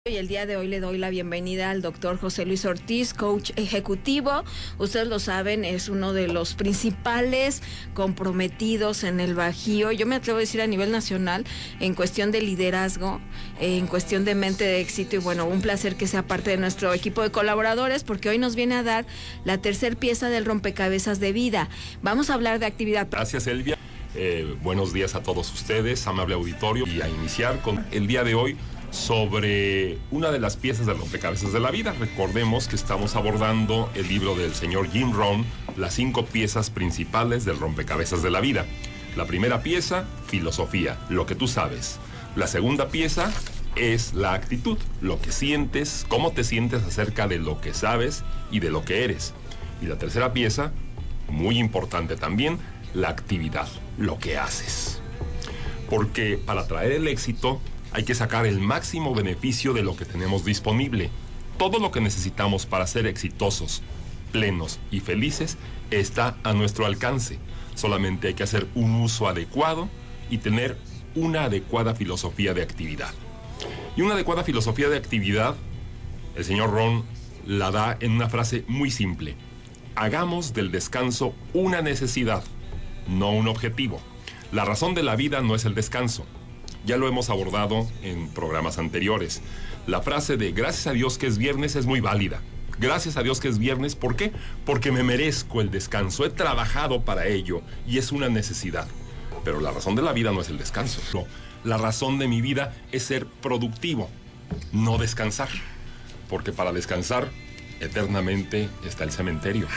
Y el día de hoy le doy la bienvenida al doctor José Luis Ortiz, coach ejecutivo. Ustedes lo saben, es uno de los principales comprometidos en el Bajío, yo me atrevo a decir a nivel nacional, en cuestión de liderazgo, en cuestión de mente de éxito. Y bueno, un placer que sea parte de nuestro equipo de colaboradores, porque hoy nos viene a dar la tercer pieza del rompecabezas de vida. Vamos a hablar de actividad. Gracias, Elvia. Buenos días a todos ustedes, amable auditorio, y a iniciar con el día de hoy sobre una de las piezas del rompecabezas de la vida. Recordemos que estamos abordando el libro del señor Jim Rohn, las 5 piezas principales del rompecabezas de la vida. La primera pieza, filosofía, lo que tú sabes. La segunda pieza es la actitud, lo que sientes, cómo te sientes acerca de lo que sabes y de lo que eres. Y la tercera pieza, muy importante también, la actividad, lo que haces. Porque para traer el éxito hay que sacar el máximo beneficio de lo que tenemos disponible. Todo lo que necesitamos para ser exitosos, plenos y felices está a nuestro alcance. Solamente hay que hacer un uso adecuado y tener una adecuada filosofía de actividad. Y una adecuada filosofía de actividad, el señor Rohn la da en una frase muy simple. Hagamos del descanso una necesidad, no un objetivo. La razón de la vida no es el descanso. Ya lo hemos abordado en programas anteriores. La frase de gracias a Dios que es viernes es muy válida. Gracias a Dios que es viernes, ¿por qué? Porque me merezco el descanso, he trabajado para ello y es una necesidad. Pero la razón de la vida no es el descanso. No, la razón de mi vida es ser productivo, no descansar. Porque para descansar eternamente está el cementerio.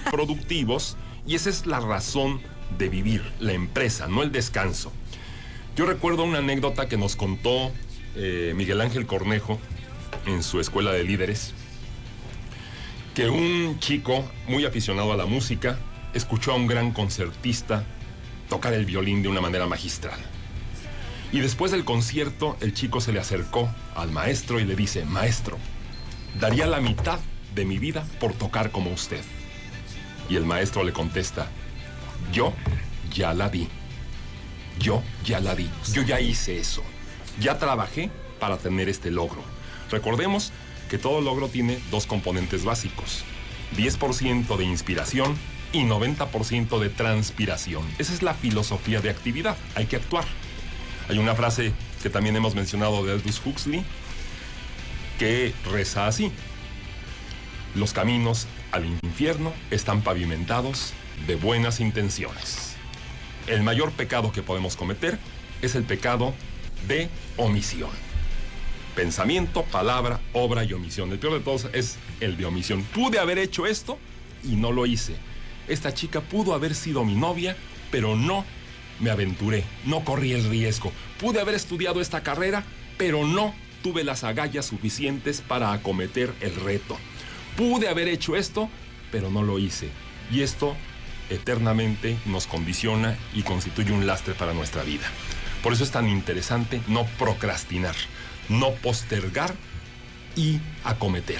Productivos, y esa es la razón de vivir, la empresa, no el descanso. Yo recuerdo una anécdota que nos contó Miguel Ángel Cornejo en su escuela de líderes, que un chico muy aficionado a la música escuchó a un gran concertista tocar el violín de una manera magistral. Y después del concierto, el chico se le acercó al maestro y le dice: maestro, daría la mitad de mi vida por tocar como usted. Y el maestro le contesta: yo ya la di. Yo ya la di, yo ya hice eso, ya trabajé para tener este logro. Recordemos que todo logro tiene 2 componentes básicos: 10% de inspiración y 90% de transpiración. Esa es la filosofía de actividad, hay que actuar. Hay una frase que también hemos mencionado de Aldous Huxley que reza así: los caminos al infierno están pavimentados de buenas intenciones. El mayor pecado que podemos cometer es el pecado de omisión. Pensamiento, palabra, obra y omisión. El peor de todos es el de omisión. Pude haber hecho esto y no lo hice. Esta chica pudo haber sido mi novia, pero no me aventuré, no corrí el riesgo. Pude haber estudiado esta carrera, pero no tuve las agallas suficientes para acometer el reto. Pude haber hecho esto, pero no lo hice. Y esto eternamente nos condiciona y constituye un lastre para nuestra vida. Por eso es tan interesante no procrastinar, no postergar y acometer.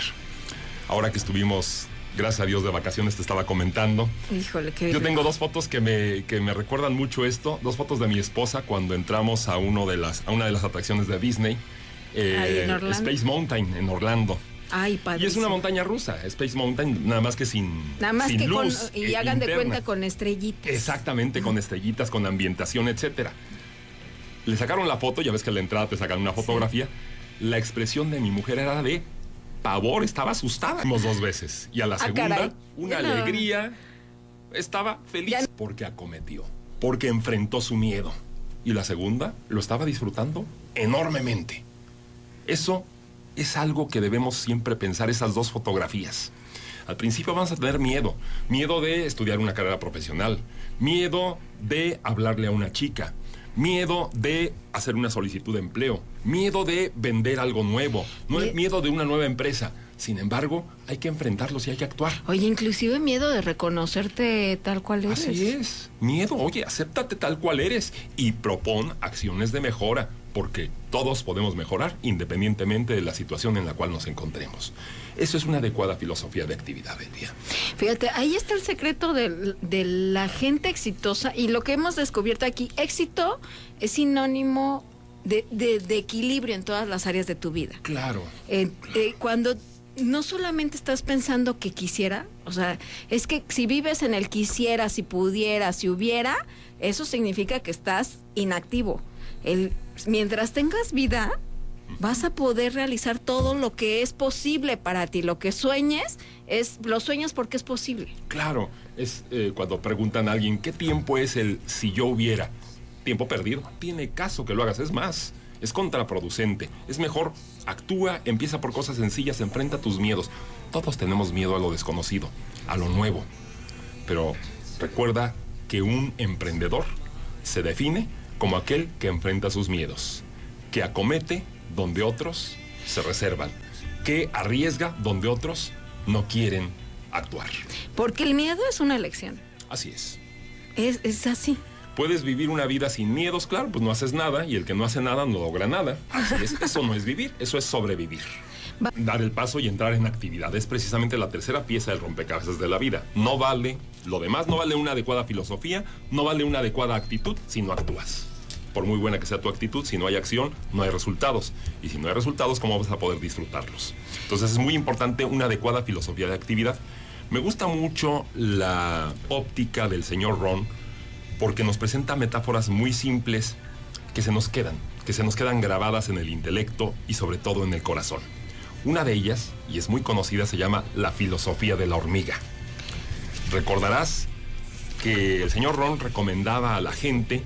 Ahora que estuvimos, gracias a Dios, de vacaciones, te estaba comentando. Híjole, qué Yo tengo 2 fotos que me recuerdan mucho esto. 2 fotos de mi esposa cuando entramos a una de las atracciones de Disney, Space Mountain en Orlando. Ay, padre. Y es una montaña rusa, Space Mountain, nada más que sin luz. Y hagan interna. De cuenta con estrellitas. Exactamente, con estrellitas, con ambientación, etcétera. Le sacaron la foto, ya ves que a la entrada te sacan una fotografía. Sí. La expresión de mi mujer era de pavor, estaba asustada. 2 veces. Y a la segunda, caray, una alegría. Estaba feliz porque acometió, porque enfrentó su miedo. Y la segunda, lo estaba disfrutando enormemente. Eso es algo que debemos siempre pensar, esas 2 fotografías. Al principio vamos a tener miedo de estudiar una carrera profesional, miedo de hablarle a una chica, miedo de hacer una solicitud de empleo, miedo de vender algo nuevo, miedo de una nueva empresa. Sin embargo, hay que enfrentarlos y hay que actuar. Oye, inclusive miedo de reconocerte tal cual eres. Así es, miedo, oye, acéptate tal cual eres y propon acciones de mejora, porque todos podemos mejorar independientemente de la situación en la cual nos encontremos. Eso es una adecuada filosofía de actividad del día. Fíjate, ahí está el secreto de la gente exitosa, y lo que hemos descubierto aquí: éxito es sinónimo de equilibrio en todas las áreas de tu vida. Claro. Cuando no solamente estás pensando que quisiera, o sea, es que si vives en el quisiera, si pudiera, si hubiera, eso significa que estás inactivo. Mientras tengas vida, vas a poder realizar todo lo que es posible para ti. Lo que sueñes, lo sueñas porque es posible. Claro, es cuando preguntan a alguien, ¿qué tiempo es el si yo hubiera? Tiempo perdido. Tiene caso que lo hagas, es más, es contraproducente. Es mejor, actúa, empieza por cosas sencillas, enfrenta tus miedos. Todos tenemos miedo a lo desconocido, a lo nuevo. Pero recuerda que un emprendedor se define como aquel que enfrenta sus miedos, que acomete donde otros se reservan, que arriesga donde otros no quieren actuar. Porque el miedo es una elección. Así es. Es así. Puedes vivir una vida sin miedos, claro, pues no haces nada, y el que no hace nada no logra nada. Así es, eso no es vivir, eso es sobrevivir. Dar el paso y entrar en actividad es precisamente la tercera pieza del rompecabezas de la vida. No vale lo demás, no vale una adecuada filosofía, no vale una adecuada actitud si no actúas. Por muy buena que sea tu actitud, si no hay acción, no hay resultados. Y si no hay resultados, ¿cómo vas a poder disfrutarlos? Entonces es muy importante una adecuada filosofía de actividad. Me gusta mucho la óptica del señor Ron, porque nos presenta metáforas muy simples que se nos quedan grabadas en el intelecto y sobre todo en el corazón. Una de ellas, y es muy conocida, se llama la filosofía de la hormiga. Recordarás que el señor Ron recomendaba a la gente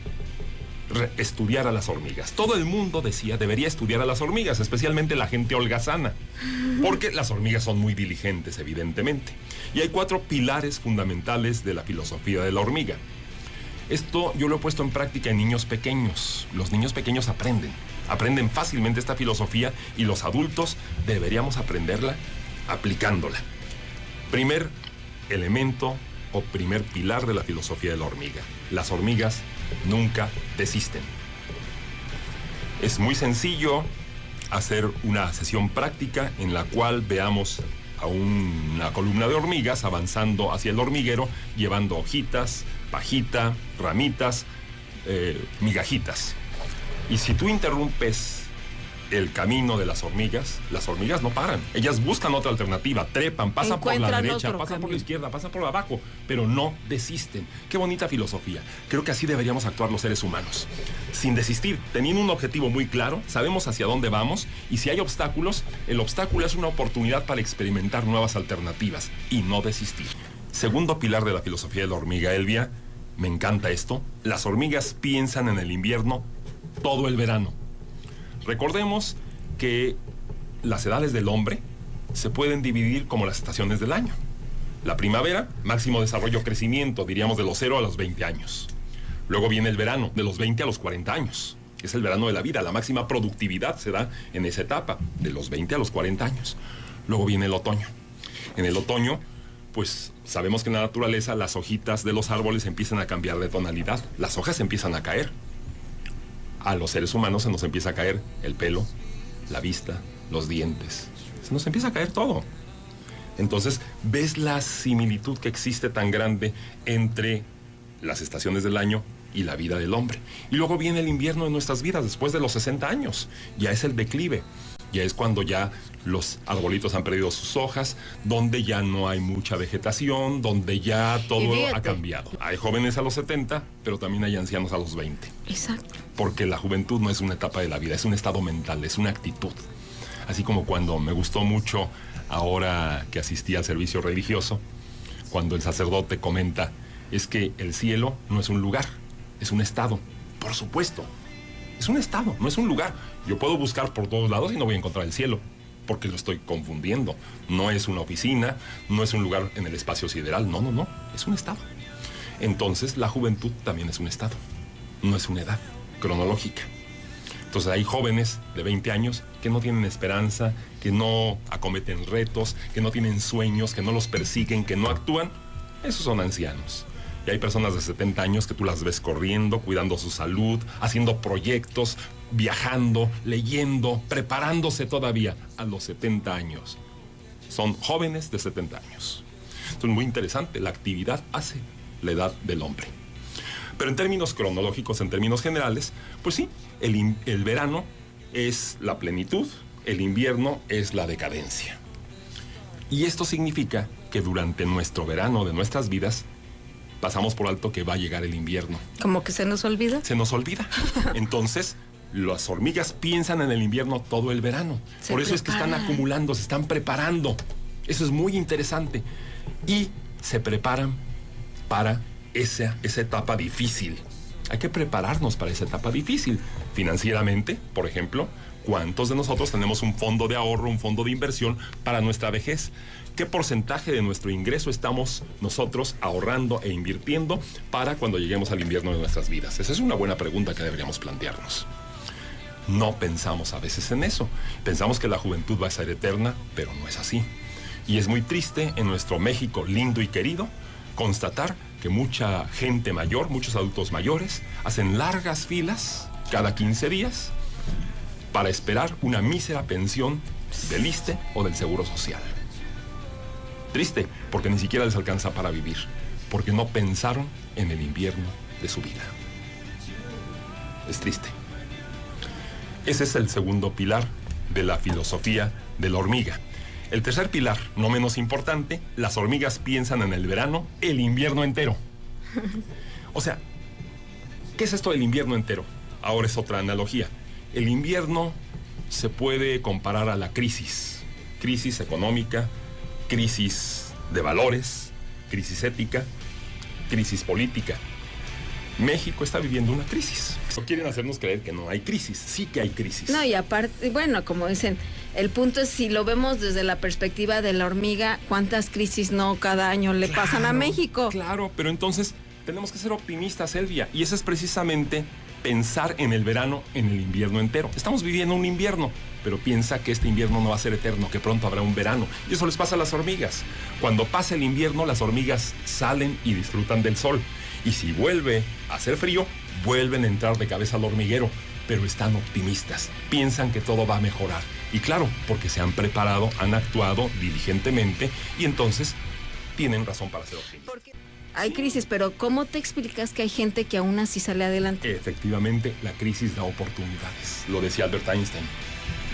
estudiar a las hormigas. Todo el mundo decía debería estudiar a las hormigas, especialmente la gente holgazana, porque las hormigas son muy diligentes, evidentemente. Y hay 4 pilares fundamentales de la filosofía de la hormiga. Esto yo lo he puesto en práctica en niños pequeños. Los niños pequeños aprenden fácilmente esta filosofía, y los adultos deberíamos aprenderla aplicándola. Primer elemento o primer pilar de la filosofía de la hormiga: las hormigas nunca desisten. Es muy sencillo hacer una sesión práctica en la cual veamos a una columna de hormigas avanzando hacia el hormiguero, llevando hojitas, pajita, ramitas, migajitas. Y si tú interrumpes el camino de las hormigas no paran. Ellas buscan otra alternativa, trepan, pasan por la derecha, pasan por la izquierda, pasan por abajo, pero no desisten. Qué bonita filosofía. Creo que así deberíamos actuar los seres humanos. Sin desistir, teniendo un objetivo muy claro, sabemos hacia dónde vamos, y si hay obstáculos, el obstáculo es una oportunidad para experimentar nuevas alternativas y no desistir. Segundo pilar de la filosofía de la hormiga, Elvia, me encanta esto: las hormigas piensan en el invierno todo el verano. Recordemos que las edades del hombre se pueden dividir como las estaciones del año. La primavera, máximo desarrollo, crecimiento, diríamos de los 0 a los 20 años. Luego viene el verano, de los 20 a los 40 años. Es el verano de la vida, la máxima productividad se da en esa etapa, de los 20 a los 40 años. Luego viene el otoño. En el otoño, pues sabemos que en la naturaleza las hojitas de los árboles empiezan a cambiar de tonalidad, las hojas empiezan a caer. A los seres humanos se nos empieza a caer el pelo, la vista, los dientes. Se nos empieza a caer todo. Entonces, ¿ves la similitud que existe tan grande entre las estaciones del año y la vida del hombre? Y luego viene el invierno de nuestras vidas, después de los 60 años. Ya es el declive. Ya es cuando ya los arbolitos han perdido sus hojas, donde ya no hay mucha vegetación, donde ya todo ha cambiado. Hay jóvenes a los 70, pero también hay ancianos a los 20. Exacto. Porque la juventud no es una etapa de la vida, es un estado mental, es una actitud. Así como cuando me gustó mucho, ahora que asistí al servicio religioso, cuando el sacerdote comenta, es que el cielo no es un lugar, es un estado. Por supuesto, es un estado, no es un lugar. Yo puedo buscar por todos lados y no voy a encontrar el cielo, porque lo estoy confundiendo. No es una oficina, no es un lugar en el espacio sideral, no, es un estado. Entonces la juventud también es un estado, no es una edad cronológica. Entonces hay jóvenes de 20 años que no tienen esperanza, que no acometen retos, que no tienen sueños, que no los persiguen, que no actúan. Esos son ancianos. Y hay personas de 70 años que tú las ves corriendo, cuidando su salud, haciendo proyectos, viajando, leyendo, preparándose todavía a los 70 años. Son jóvenes de 70 años. Entonces, muy interesante, la actividad hace la edad del hombre. Pero en términos cronológicos, en términos generales, pues sí, el verano es la plenitud, el invierno es la decadencia. Y esto significa que durante nuestro verano de nuestras vidas pasamos por alto que va a llegar el invierno. ¿Como que se nos olvida? Se nos olvida. Entonces, las hormigas piensan en el invierno todo el verano. Por eso es que están acumulando, se están preparando. Eso es muy interesante. Y se preparan para esa etapa difícil. Hay que prepararnos para esa etapa difícil. Financieramente, por ejemplo, ¿cuántos de nosotros tenemos un fondo de ahorro, un fondo de inversión para nuestra vejez? ¿Qué porcentaje de nuestro ingreso estamos nosotros ahorrando e invirtiendo para cuando lleguemos al invierno de nuestras vidas? Esa es una buena pregunta que deberíamos plantearnos. No pensamos a veces en eso. Pensamos que la juventud va a ser eterna, pero no es así. Y es muy triste en nuestro México lindo y querido constatar que mucha gente mayor, muchos adultos mayores, hacen largas filas cada 15 días para esperar una mísera pensión del ISSSTE o del Seguro Social. Triste, porque ni siquiera les alcanza para vivir, porque no pensaron en el invierno de su vida. Es triste. Ese es el segundo pilar de la filosofía de la hormiga. El tercer pilar, no menos importante, las hormigas piensan en el verano, el invierno entero. O sea, ¿qué es esto del invierno entero? Ahora es otra analogía. El invierno se puede comparar a la crisis. Crisis económica, crisis de valores, crisis ética, crisis política. México está viviendo una crisis. No quieren hacernos creer que no hay crisis. Sí que hay crisis. No, y aparte, bueno, como dicen, el punto es si lo vemos desde la perspectiva de la hormiga, ¿cuántas crisis no cada año le pasan a México? Claro, pero entonces tenemos que ser optimistas, Elvia. Y eso es precisamente pensar en el verano, en el invierno entero. Estamos viviendo un invierno, pero piensa que este invierno no va a ser eterno, que pronto habrá un verano. Y eso les pasa a las hormigas. Cuando pasa el invierno, las hormigas salen y disfrutan del sol. Y si vuelve a hacer frío, vuelven a entrar de cabeza al hormiguero. Pero están optimistas, piensan que todo va a mejorar. Y claro, porque se han preparado, han actuado diligentemente y entonces tienen razón para ser optimistas. Porque hay crisis, pero ¿cómo te explicas que hay gente que aún así sale adelante? Efectivamente, la crisis da oportunidades, lo decía Albert Einstein.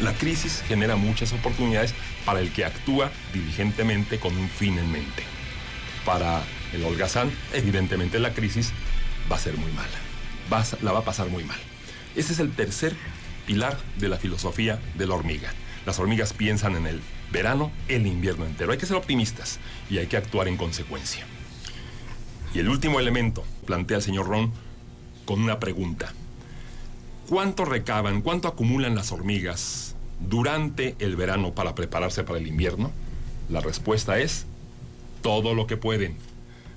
La crisis genera muchas oportunidades para el que actúa diligentemente con un fin en mente. Para el holgazán, evidentemente la crisis va a ser muy mala, la va a pasar muy mal. Ese es el tercer pilar de la filosofía de la hormiga. Las hormigas piensan en el verano, el invierno entero. Hay que ser optimistas y hay que actuar en consecuencia. Y el último elemento, plantea el señor Rohn con una pregunta. ¿Cuánto recaban, cuánto acumulan las hormigas durante el verano para prepararse para el invierno? La respuesta es todo lo que pueden.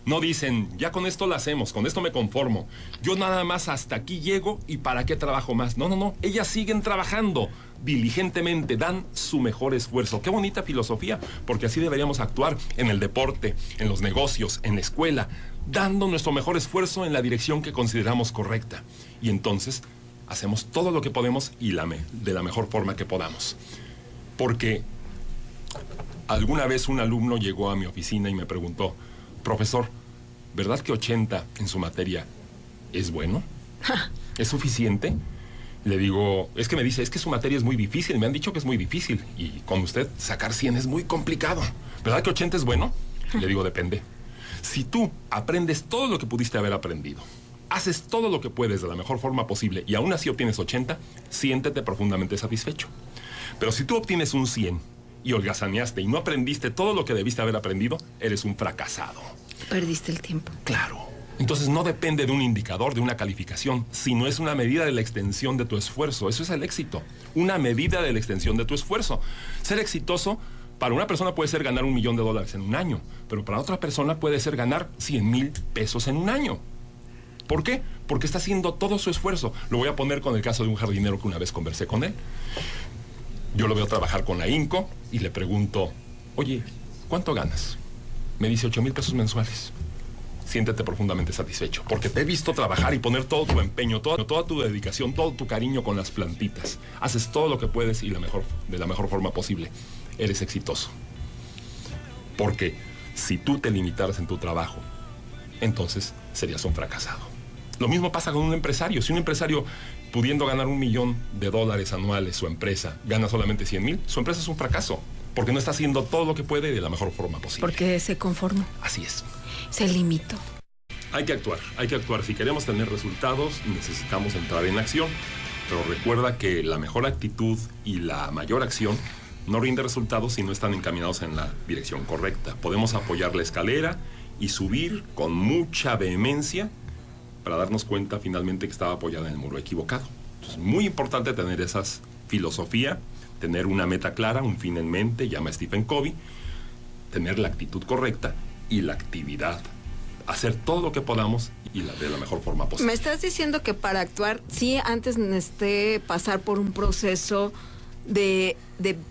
No dicen, ya con esto lo hacemos, con esto me conformo. Yo nada más hasta aquí llego y ¿para qué trabajo más? No. Ellas siguen trabajando diligentemente, dan su mejor esfuerzo. Qué bonita filosofía, porque así deberíamos actuar en el deporte, en los negocios, en la escuela, dando nuestro mejor esfuerzo en la dirección que consideramos correcta. Y entonces hacemos todo lo que podemos y de la mejor forma que podamos. Porque alguna vez un alumno llegó a mi oficina y me preguntó, profesor, ¿verdad que 80 en su materia es bueno? ¿Es suficiente? Le digo, es que su materia es muy difícil, me han dicho que es muy difícil y con usted sacar 100 es muy complicado. ¿Verdad que 80 es bueno? Le digo, depende. Si tú aprendes todo lo que pudiste haber aprendido, haces todo lo que puedes de la mejor forma posible y aún así obtienes 80, siéntete profundamente satisfecho. Pero si tú obtienes un 100 y holgazaneaste y no aprendiste todo lo que debiste haber aprendido, eres un fracasado. Perdiste el tiempo. Claro. Entonces no depende de un indicador, de una calificación, sino es una medida de la extensión de tu esfuerzo. Eso es el éxito. Una medida de la extensión de tu esfuerzo. Ser exitoso para una persona puede ser ganar $1 millón en un año, pero para otra persona puede ser ganar 100,000 pesos en un año. ¿Por qué? Porque está haciendo todo su esfuerzo. Lo voy a poner con el caso de un jardinero que una vez conversé con él. Yo lo veo trabajar con ahínco y le pregunto, oye, ¿cuánto ganas? Me dice 8,000 pesos mensuales. Siéntete profundamente satisfecho, porque te he visto trabajar y poner todo tu empeño, toda tu dedicación, todo tu cariño con las plantitas. Haces todo lo que puedes y de la mejor forma posible. Eres exitoso. Porque si tú te limitaras en tu trabajo, entonces serías un fracasado. Lo mismo pasa con un empresario. Si un empresario, pudiendo ganar $1 millón anuales, su empresa gana solamente 100,000, su empresa es un fracaso, porque no está haciendo todo lo que puede de la mejor forma posible. Porque se conformó. Así es. Se limitó. Hay que actuar. Si queremos tener resultados, necesitamos entrar en acción. Pero recuerda que la mejor actitud y la mayor acción no rinde resultados si no están encaminados en la dirección correcta. Podemos apoyar la escalera y subir con mucha vehemencia para darnos cuenta finalmente que estaba apoyada en el muro equivocado. Entonces, muy importante tener esa filosofía, tener una meta clara, un fin en mente, llama Stephen Covey, tener la actitud correcta y la actividad. Hacer todo lo que podamos y de la mejor forma posible. Me estás diciendo que para actuar, sí, antes necesité pasar por un proceso de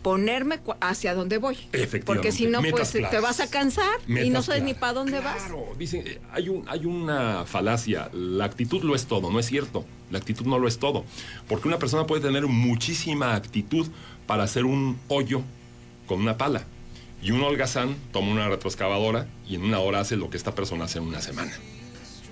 ponerme hacia dónde voy. Efectivamente. Porque si no, metas pues te vas a cansar y no sabes ni para dónde vas. Claro, dicen, hay una falacia. La actitud lo es todo, no es cierto. La actitud no lo es todo. Porque una persona puede tener muchísima actitud para hacer un hoyo con una pala. Y un holgazán toma una retroexcavadora y en 1 hora hace lo que esta persona hace en 1 semana.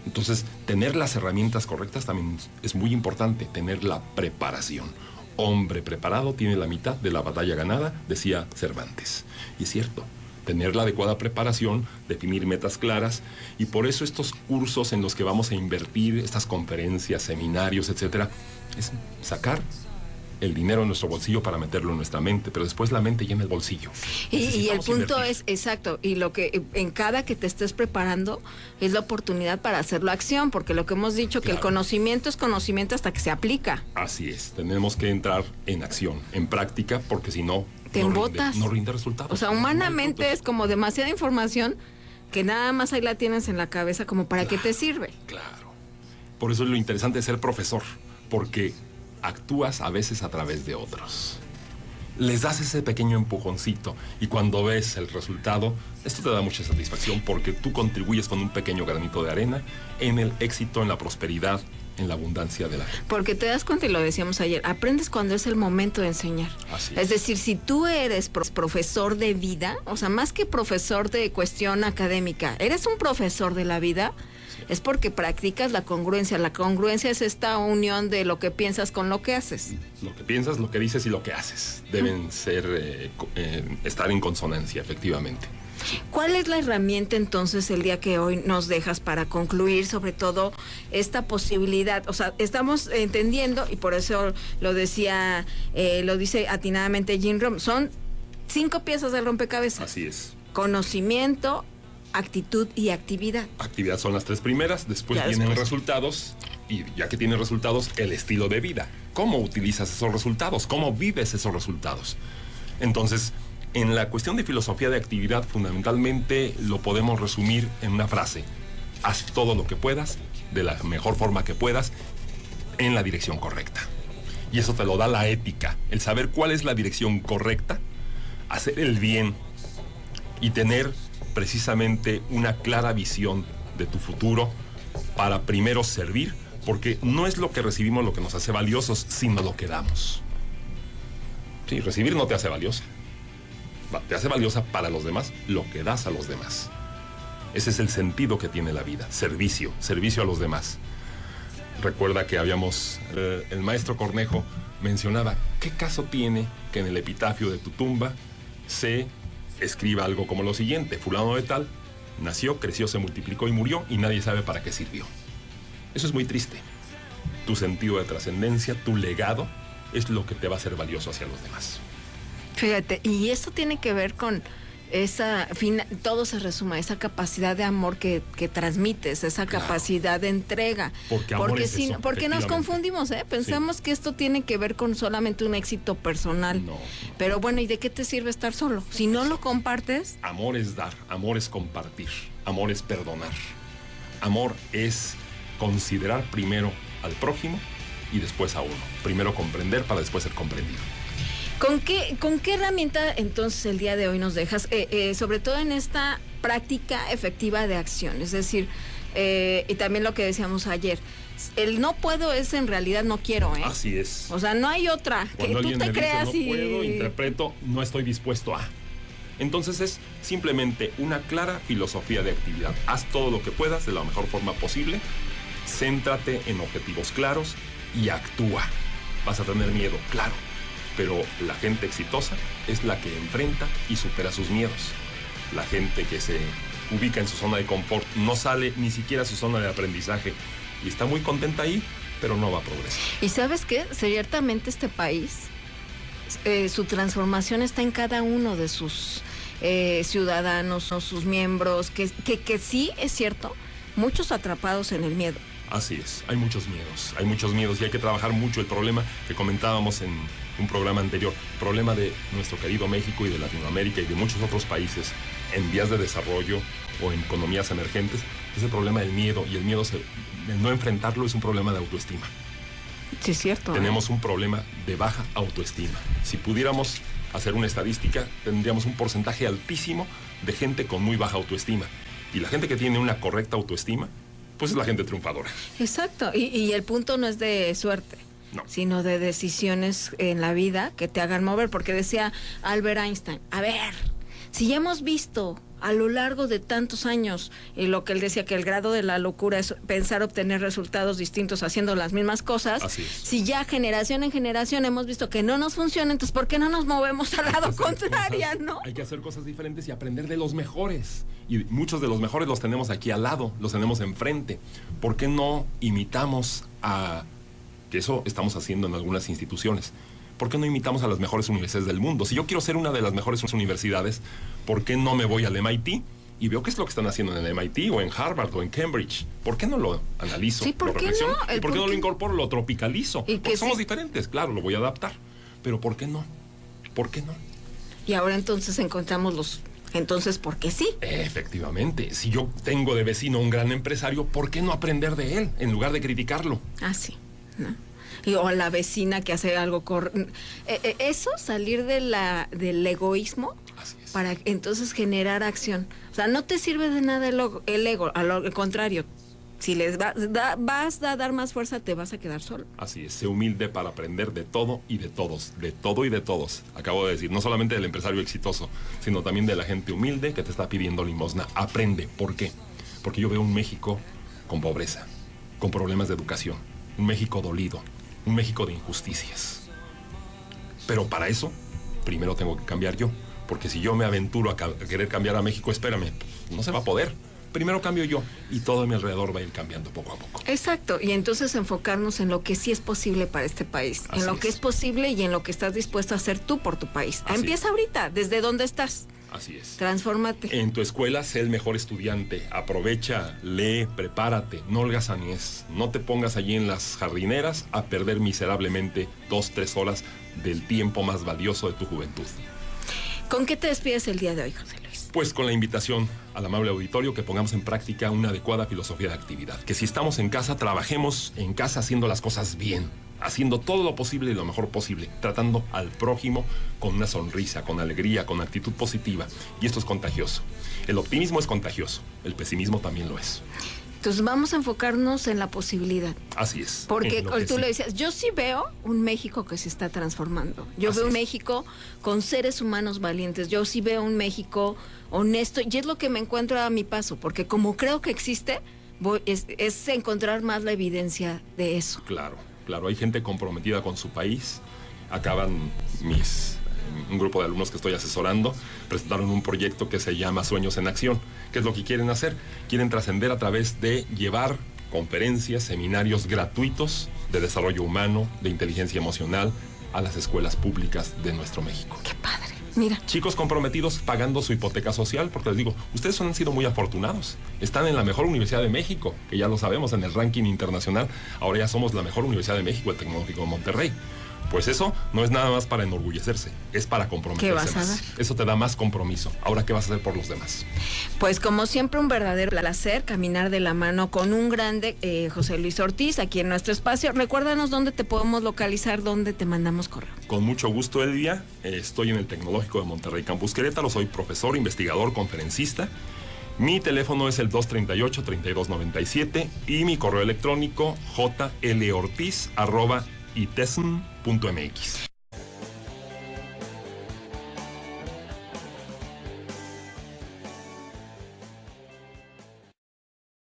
Entonces, tener las herramientas correctas también es muy importante, tener la preparación. Hombre preparado tiene la mitad de la batalla ganada, decía Cervantes. Y es cierto, tener la adecuada preparación, definir metas claras, y por eso estos cursos en los que vamos a invertir, estas conferencias, seminarios, etcétera, es sacar el dinero en nuestro bolsillo para meterlo en nuestra mente, pero después la mente llena el bolsillo. Y el punto es, exacto, y lo que en cada que te estés preparando es la oportunidad para hacerlo acción, porque lo que hemos dicho, que el conocimiento es conocimiento hasta que se aplica. Así es, tenemos que entrar en acción, en práctica, porque si no, te embotas. No rinde resultados. O sea, humanamente es como demasiada información que nada más ahí la tienes en la cabeza, como para qué te sirve. Claro. Por eso es lo interesante de ser profesor, porque actúas a veces a través de otros. Les das ese pequeño empujoncito y cuando ves el resultado, esto te da mucha satisfacción porque tú contribuyes con un pequeño granito de arena en el éxito, en la prosperidad, en la abundancia de la gente. Porque te das cuenta, y lo decíamos ayer, aprendes cuando es el momento de enseñar. Así es decir, si tú eres profesor de vida, o sea, más que profesor de cuestión académica, eres un profesor de la vida, es porque practicas la congruencia. La congruencia es esta unión de lo que piensas con lo que haces. Lo que piensas, lo que dices y lo que haces deben estar en consonancia, efectivamente. ¿Cuál es la herramienta entonces el día que hoy nos dejas para concluir sobre todo esta posibilidad? O sea, estamos entendiendo, y por eso lo decía, lo dice atinadamente Jim Rohn, son 5 piezas del rompecabezas. Así es. Conocimiento, actitud y actividad. Actividad son las 3 primeras, después vienen resultados, y ya que tienes resultados, el estilo de vida. ¿Cómo utilizas esos resultados? ¿Cómo vives esos resultados? Entonces, en la cuestión de filosofía de actividad, fundamentalmente lo podemos resumir en una frase: haz todo lo que puedas, de la mejor forma que puedas, en la dirección correcta. Y eso te lo da la ética, el saber cuál es la dirección correcta, hacer el bien y tener precisamente una clara visión de tu futuro para primero servir, porque no es lo que recibimos lo que nos hace valiosos, sino lo que damos. Sí, recibir no te hace valiosa. Te hace valiosa para los demás lo que das a los demás. Ese es el sentido que tiene la vida, servicio a los demás. Recuerda que el maestro Cornejo mencionaba, ¿qué caso tiene que en el epitafio de tu tumba se escriba algo como lo siguiente: fulano de tal nació, creció, se multiplicó y murió y nadie sabe para qué sirvió? Eso es muy triste. Tu sentido de trascendencia, tu legado, es lo que te va a hacer valioso hacia los demás. Fíjate, y esto tiene que ver con todo se resume a esa capacidad de amor que transmites, esa capacidad de entrega. Porque nos confundimos, pensamos que esto tiene que ver con solamente un éxito personal. No. Pero bueno, ¿y de qué te sirve estar solo? Si no lo compartes. Amor es dar, amor es compartir, amor es perdonar. Amor es considerar primero al prójimo y después a uno. Primero comprender para después ser comprendido. ¿Con qué herramienta entonces el día de hoy nos dejas? Sobre todo en esta práctica efectiva de acción. Es decir, y también lo que decíamos ayer, el no puedo es en realidad no quiero, ¿eh? Así es. O sea, no hay otra. Cuando que tú te creas dice, no puedo, interpreto, no estoy dispuesto a. Entonces es simplemente una clara filosofía de actividad. Haz todo lo que puedas de la mejor forma posible, Céntrate en objetivos claros y actúa. Vas a tener miedo, claro, pero la gente exitosa es la que enfrenta y supera sus miedos. La gente que se ubica en su zona de confort no sale ni siquiera a su zona de aprendizaje y está muy contenta ahí, pero no va a progresar. ¿Y sabes qué? Ciertamente este país, su transformación está en cada uno de sus ciudadanos o sus miembros, que sí es cierto, muchos atrapados en el miedo. Así es, hay muchos miedos y hay que trabajar mucho. El problema que comentábamos en un programa anterior, el problema de nuestro querido México y de Latinoamérica y de muchos otros países en vías de desarrollo o en economías emergentes, es el problema del miedo, y el miedo, el no enfrentarlo, es un problema de autoestima. Sí, es cierto. Tenemos un problema de baja autoestima. Si pudiéramos hacer una estadística, tendríamos un porcentaje altísimo de gente con muy baja autoestima. Y la gente que tiene una correcta autoestima, pues es la gente triunfadora. Exacto, y el punto no es de suerte, no, sino de decisiones en la vida que te hagan mover, porque decía Albert Einstein, a ver, si ya hemos visto a lo largo de tantos años, y lo que él decía, que el grado de la locura es pensar obtener resultados distintos haciendo las mismas cosas. Así es. Si ya generación en generación hemos visto que no nos funciona, entonces ¿por qué no nos movemos al lado contrario, no? Hay que hacer cosas diferentes y aprender de los mejores. Y muchos de los mejores los tenemos aquí al lado, los tenemos enfrente. ¿Por qué no imitamos a... que eso estamos haciendo en algunas instituciones? ¿Por qué no imitamos a las mejores universidades del mundo? Si yo quiero ser una de las mejores universidades, ¿por qué no me voy al MIT y veo qué es lo que están haciendo en el MIT o en Harvard o en Cambridge? ¿Por qué no lo analizo, sí, lo reflexiono? No? ¿Y por qué no lo incorporo, lo tropicalizo? Porque somos diferentes, claro, lo voy a adaptar. Pero ¿por qué no? ¿Por qué no? Y ahora entonces encontramos los... Entonces, ¿por qué sí? Efectivamente. Si yo tengo de vecino a un gran empresario, ¿por qué no aprender de él en lugar de criticarlo? Ah, sí, ¿no? O a la vecina que hace algo eso, salir del egoísmo. Así es. Para entonces generar acción. O sea, no te sirve de nada el ego, al contrario. Si les vas a dar más fuerza, te vas a quedar solo. Así es, sé humilde para aprender de todo y de todos, de todo y de todos. Acabo de decir, no solamente del empresario exitoso, sino también de la gente humilde que te está pidiendo limosna. Aprende. ¿Por qué? Porque yo veo un México con pobreza, con problemas de educación, un México dolido, un México de injusticias. Pero para eso, primero tengo que cambiar yo. Porque si yo me aventuro a querer cambiar a México, espérame, no se va a poder. Primero cambio yo y todo a mi alrededor va a ir cambiando poco a poco. Exacto, y entonces enfocarnos en lo que sí es posible para este país, en lo que es posible y en lo que estás dispuesto a hacer tú por tu país. Empieza ahorita, desde donde estás. Así es. Transfórmate. En tu escuela, sé el mejor estudiante. Aprovecha, lee, prepárate. No holgazanees. No te pongas allí en las jardineras a perder miserablemente 2-3 horas del tiempo más valioso de tu juventud. ¿Con qué te despides el día de hoy, José Luis? Pues con la invitación al amable auditorio que pongamos en práctica una adecuada filosofía de actividad. Que si estamos en casa, trabajemos en casa haciendo las cosas bien, haciendo todo lo posible y lo mejor posible, tratando al prójimo con una sonrisa, con alegría, con actitud positiva. Y esto es contagioso. El optimismo es contagioso, el pesimismo también lo es. Entonces vamos a enfocarnos en la posibilidad. Así es. Porque tú le decías, yo sí veo un México que se está transformando. Yo veo un México con seres humanos valientes. Yo sí veo un México honesto. Y es lo que me encuentro a mi paso. Porque como creo que existe, es encontrar más la evidencia de eso. Claro, claro. Hay gente comprometida con su país. Acaban un grupo de alumnos que estoy asesorando, presentaron un proyecto que se llama Sueños en Acción. ¿Qué es lo que quieren hacer? Quieren trascender a través de llevar conferencias, seminarios gratuitos de desarrollo humano, de inteligencia emocional, a las escuelas públicas de nuestro México. ¡Qué padre! Mira. Chicos comprometidos pagando su hipoteca social, porque les digo, ustedes han sido muy afortunados. Están en la mejor Universidad de México, que ya lo sabemos en el ranking internacional. Ahora ya somos la mejor Universidad de México, el Tecnológico de Monterrey. Pues eso no es nada más para enorgullecerse, es para comprometerse. ¿Qué vas a dar? Eso te da más compromiso. Ahora, ¿qué vas a hacer por los demás? Pues como siempre, un verdadero placer caminar de la mano con un grande, José Luis Ortiz, aquí en nuestro espacio. Recuérdanos dónde te podemos localizar, dónde te mandamos correo. Con mucho gusto, Elvia. Estoy en el Tecnológico de Monterrey, Campus Querétaro. Soy profesor, investigador, conferencista. Mi teléfono es el 238-3297 y mi correo electrónico jlortiz@itesm.mx.